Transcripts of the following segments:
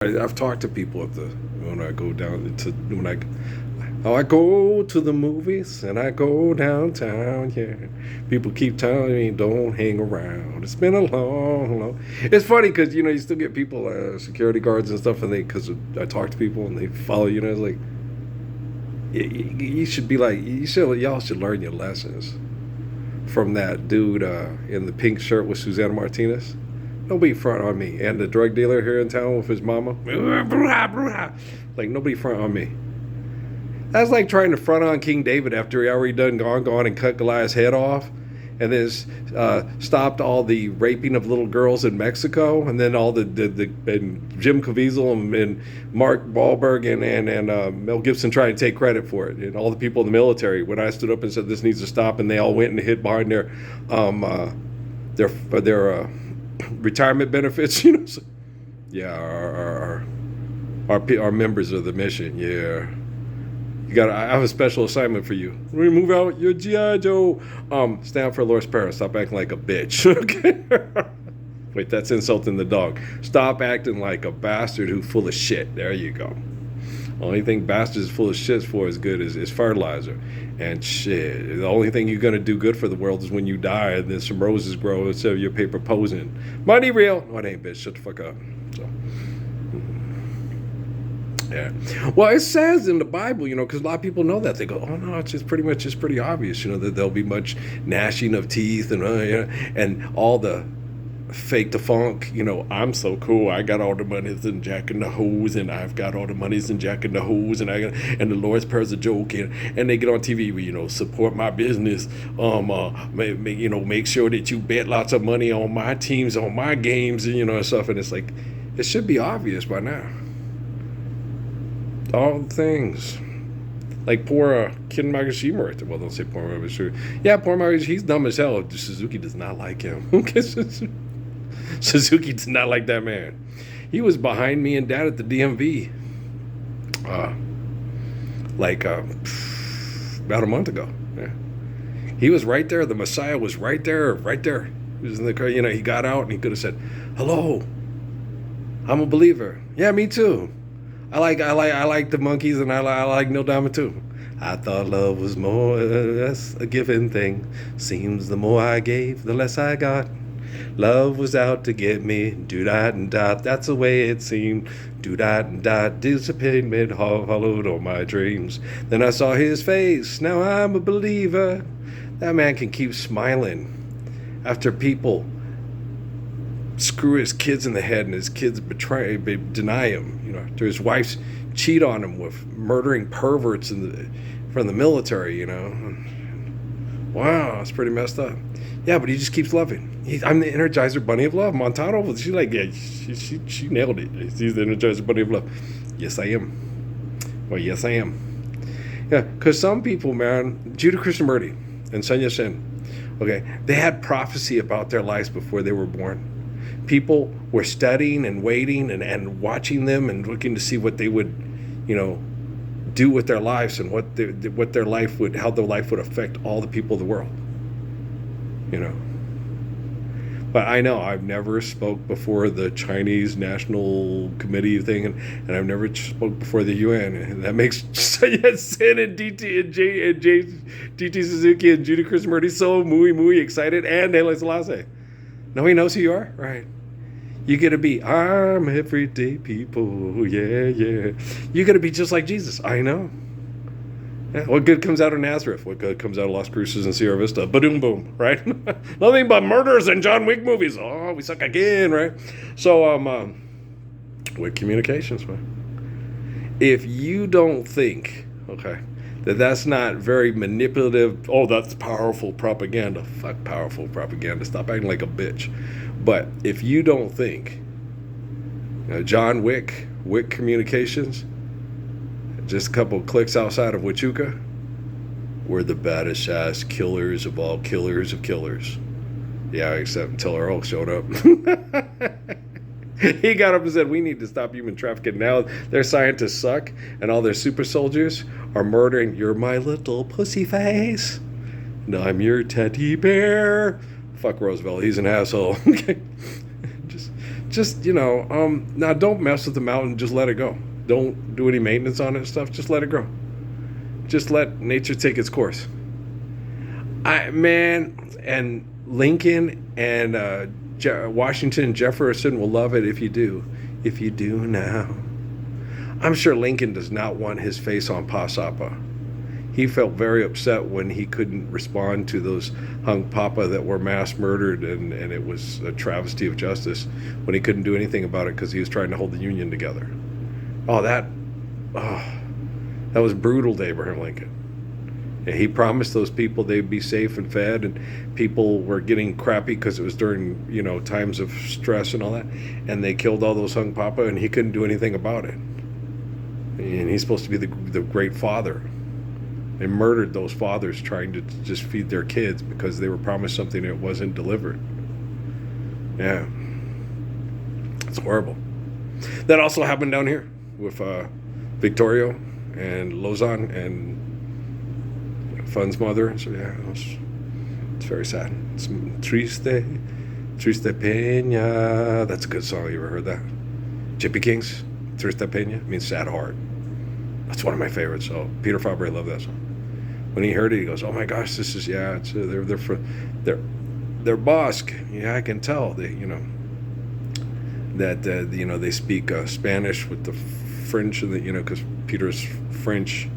I've talked to people at the when I go down to when I oh I go to the movies and I go downtown. Yeah, people keep telling me don't hang around. It's been a long. It's funny because you still get people, security guards and stuff, and they because I talk to people and they follow you. It's like you should be like y'all should learn your lessons from that dude in the pink shirt with Susanna Martinez. Nobody front on me. And the drug dealer here in town with his mama. Like, nobody front on me. That's like trying to front on King David after he already gone and cut Goliath's head off. And then stopped all the raping of little girls in Mexico. And then all the and Jim Caviezel and Mark Wahlberg and Mel Gibson trying to take credit for it. And all the people in the military, when I stood up and said this needs to stop, and they all went and hid behind their retirement benefits, So, yeah, our members of the mission. Yeah, I have a special assignment for you. We move out your GI Joe. Stand for Loris Paris. Stop acting like a bitch. Okay. Wait, that's insulting the dog. Stop acting like a bastard who's full of shit. There you go. Only thing bastards full of shit for is good is fertilizer. And shit, the only thing you're gonna do good for the world is when you die and then some roses grow instead of your paper posing. Money real? No, it ain't, bitch. Shut the fuck up. So, yeah. Well, it says in the Bible, because a lot of people know that. They go, oh no, it's pretty obvious, that there'll be much gnashing of teeth and all the fake the funk, I'm so cool. I got all the monies and Jack in the hose, and I've got all the monies and Jack in the hose, and the Lord's Prayer's a joke, and they get on TV, support my business, make sure that you bet lots of money on my teams, on my games, and stuff, and it's like, it should be obvious by now. All the things. Like poor Ken Magashima right there. Well, don't say poor Magashima. Yeah, poor Magashima, he's dumb as hell. Suzuki does not like him. Suzuki did not like that man. He was behind me and Dad at the DMV, about a month ago. Yeah. He was right there. The Messiah was right there. He was in the car. He got out and he could have said, "Hello, I'm a believer." Yeah, me too. I like the monkeys and I like Neil Diamond too. I thought love was more or less a given thing. Seems the more I gave, the less I got. Love was out to get me, do-dat and dot, that's the way it seemed. Do-dat and dot, disappointment followed all my dreams. Then I saw his face, now I'm a believer. That man can keep smiling after people screw his kids in the head and his kids deny him. After his wives cheat on him with murdering perverts from the military. Wow, it's pretty messed up. Yeah, but he just keeps loving. I'm the Energizer Bunny of love. Montano, she nailed it. He's the Energizer Bunny of love. Yes, I am. Well, yes, I am. Yeah, because some people, man, Judah Krishnamurti and Sun Yat-sen, okay, they had prophecy about their lives before they were born. People were studying and waiting and watching them and looking to see what they would, do with their lives and how their life would affect all the people of the world. But I know I've never spoke before the Chinese National Committee thing, and I've never spoke before the UN, and that makes Sun Yat-sen and DT Suzuki and Judah Krishnamurti so muy excited, and Haile Selassie. No, he knows who you are, right? You gotta be, I'm everyday people, yeah. You gotta be just like Jesus. I know. Yeah, what good comes out of Nazareth? What good comes out of Las Cruces and Sierra Vista? Ba-doom boom, right? Nothing but murders and John Wick movies. Oh, we suck again, right? So, with communications, man. If you don't think, okay, that's not very manipulative, that's powerful propaganda. Fuck powerful propaganda. Stop acting like a bitch. But if you don't think John Wick Communications, just a couple clicks outside of Huachuca, we're the baddest ass killers of all killers of killers. Yeah, except until Earl showed up. He got up and said, we need to stop human trafficking. Now their scientists suck, and all their super soldiers are murdering. You're my little pussy face. And I'm your teddy bear. Fuck Roosevelt. He's an asshole. just, now don't mess with the mountain. Just let it go. Don't do any maintenance on it and stuff. Just let it grow. Just let nature take its course. And Lincoln and Washington, Jefferson will love it if you do. If you do now. I'm sure Lincoln does not want his face on Pasapa. He felt very upset when he couldn't respond to those hung papa that were mass murdered, and it was a travesty of justice when he couldn't do anything about it because he was trying to hold the Union together. That was brutal to Abraham Lincoln. And he promised those people they'd be safe and fed, and people were getting crappy because it was during, times of stress and all that, and they killed all those hung papa, and he couldn't do anything about it. And he's supposed to be the great father. They murdered those fathers trying to just feed their kids because they were promised something that wasn't delivered. Yeah. It's horrible. That also happened down here with Victorio and Lozon and Fun's mother. So yeah, it's very sad. It's Triste Peña. That's a good song. You ever heard that? Gypsy Kings, Triste Peña, means sad heart. That's one of my favorites. So Peter Fabre loved that song. When he heard it, he goes, "Oh my gosh, this is they're Basque. Yeah, I can tell. They they speak Spanish with the French, and because Peter's French,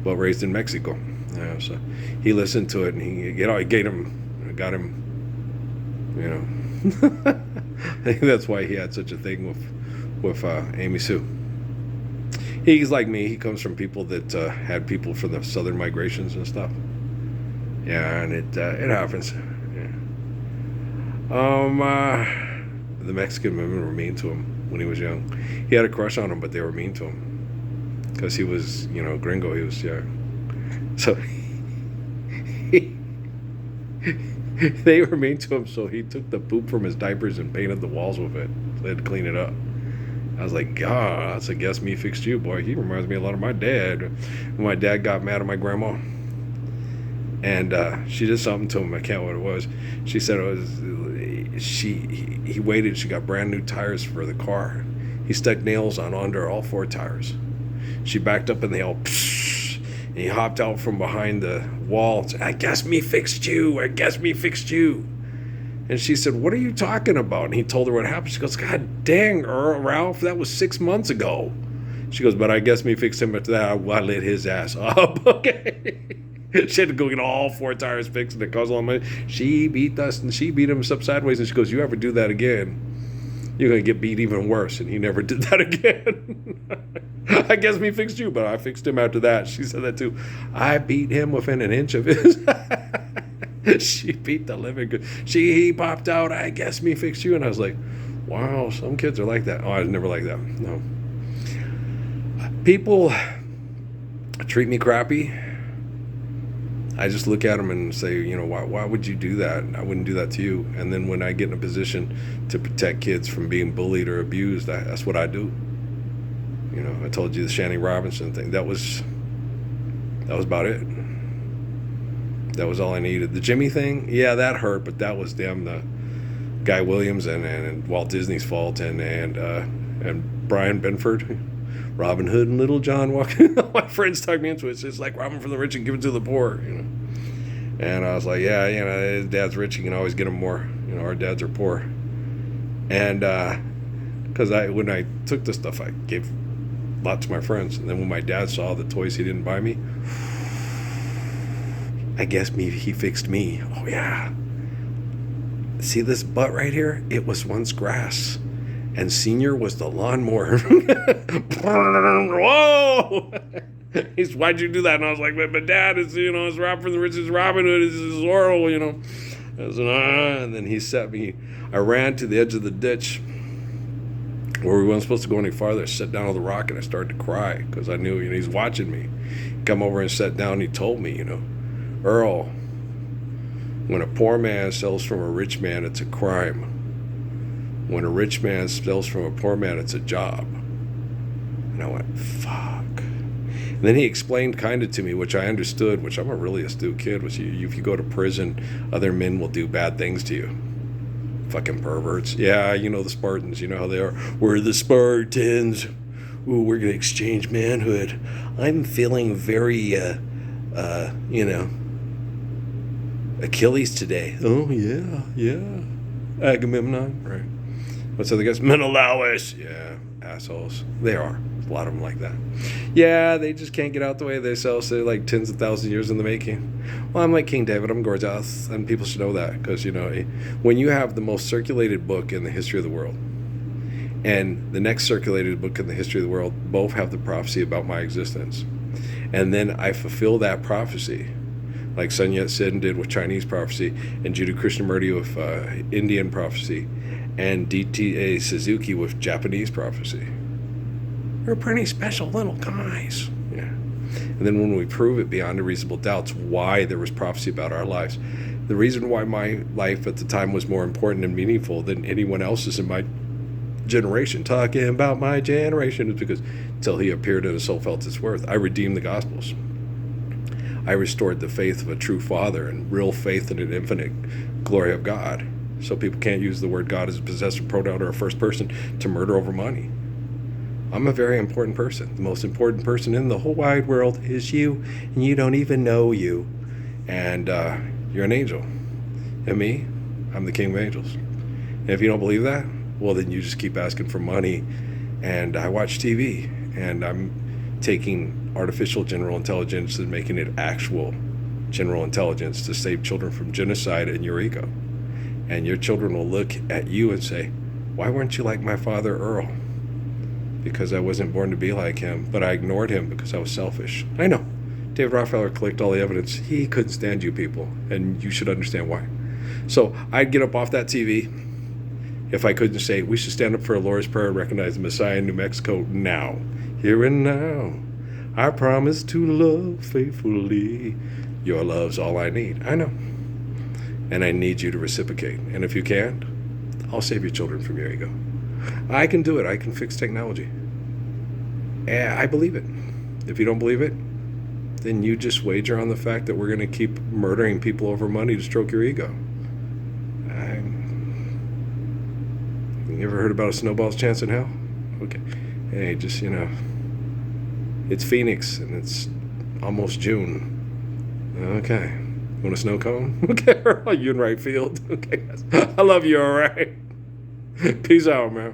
well raised in Mexico. Yeah, so he listened to it and he got him. I think that's why he had such a thing with Amy Sue. He's like me. He comes from people that had people from the southern migrations and stuff. Yeah, and it happens. Yeah. The Mexican women were mean to him when he was young. He had a crush on them, but they were mean to him because he was, gringo. He was, so they were mean to him. So he took the poop from his diapers and painted the walls with it. So they had to clean it up. I was like, God, that's a guess me fixed you, boy. He reminds me a lot of my dad. When my dad got mad at my grandma, and she did something to him. I can't remember what it was. She said it was he waited. She got brand new tires for the car. He stuck nails on under all 4 tires. She backed up and they all, and he hopped out from behind the wall and said, "I guess me fixed you. I guess me fixed you." And she said, "What are you talking about?" And he told her what happened. She goes, "God dang, Ralph, that was 6 months ago." She goes, "But I guess me fixed him after that. I lit his ass up." Okay. She had to go get all 4 tires fixed, and it caused a lot of money. She beat us, and she beat him up sideways. And she goes, "You ever do that again, you're going to get beat even worse." And he never did that again. I guess me fixed you, but I fixed him after that. She said that too. I beat him within an inch of his. She beat the living good. He popped out, "I guess me fixed you." And I was like, wow, some kids are like that. Oh, I was never like that. No. People treat me crappy. I just look at them and say, why would you do that? I wouldn't do that to you. And then when I get in a position to protect kids from being bullied or abused, that's what I do. I told you the Shanny Robinson thing. That was about it. That was all I needed. The Jimmy thing, yeah, that hurt, but that was the Guy Williams and Walt Disney's fault, and Brian Benford, Robin Hood and Little John walking. My friends talk me into it. It's like robbing from the rich and giving to the poor, And I was like, yeah, his dad's rich, you can always get him more. Our dads are poor. And because when I took this stuff, I gave a lot to my friends. And then when my dad saw the toys he didn't buy me, I guess he fixed me. Oh, yeah. See this butt right here? It was once grass. And Senior was the lawnmower. Whoa! Why'd you do that? And I was like, my dad is, it's Rob from the Richest Robin Hood. This is Zorro, I said, and then he set me. I ran to the edge of the ditch where we weren't supposed to go any farther. I sat down on the rock and I started to cry because I knew, he's watching me. Come over and sat down and he told me, Earl, when a poor man sells from a rich man, it's a crime. When a rich man steals from a poor man, it's a job. And I went, fuck. And then he explained kind of to me, which I understood, which I'm a really astute kid, which if you go to prison, other men will do bad things to you. Fucking perverts. Yeah, you know the Spartans. You know how they are. We're the Spartans. Ooh, we're gonna exchange manhood. I'm feeling very, you know, Achilles today. Oh yeah, yeah. Agamemnon, right? What's the other guys? Menelaus. Yeah, assholes. They are. A lot of them like that. Yeah, they just can't get out the way of themselves. They're like tens of thousands of years in the making. Well, I'm like King David. I'm gorgeous, and people should know that because, you know, when you have the most circulated book in the history of the world, and the next circulated book in the history of the world, both have the prophecy about my existence, and then I fulfill that prophecy, like Sun Yat-sen did with Chinese prophecy, and Jiddu Krishnamurti with Indian prophecy, and D.T.A. Suzuki with Japanese prophecy. We're pretty special little guys. Yeah. And then when we prove it beyond a reasonable doubt why there was prophecy about our lives, the reason why my life at the time was more important and meaningful than anyone else's in my generation, talking about my generation, is because until he appeared and a soul felt its worth, I redeemed the Gospels. I restored the faith of a true Father and real faith in an infinite glory of God. So people can't use the word God as a possessive pronoun or a first person to murder over money. I'm a very important person. The most important person in the whole wide world is you, and you don't even know you. And you're an angel. And me, I'm the king of angels. And if you don't believe that, well, then you just keep asking for money. And I watch TV, and I'm taking artificial general intelligence and making it actual general intelligence to save children from genocide in your ego. And your children will look at you and say, why weren't you like my father Earl? Because I wasn't born to be like him, but I ignored him because I was selfish. I know. David Rockefeller collected all the evidence. He couldn't stand you people, and you should understand why. So I'd get up off that TV if I couldn't say, we should stand up for a Lord's Prayer and recognize the Messiah in New Mexico now. Here and now. I promise to love faithfully. Your love's all I need. I know. And I need you to reciprocate. And if you can't, I'll save your children from your ego. I can do it. I can fix technology. And I believe it. If you don't believe it, then you just wager on the fact that we're going to keep murdering people over money to stroke your ego. You ever heard about a snowball's chance in hell? Okay. Hey, just, you know, it's Phoenix, and it's almost June. Okay. Want a snow cone? Okay, you in right field. Okay, guys. I love you, all right? Peace out, man.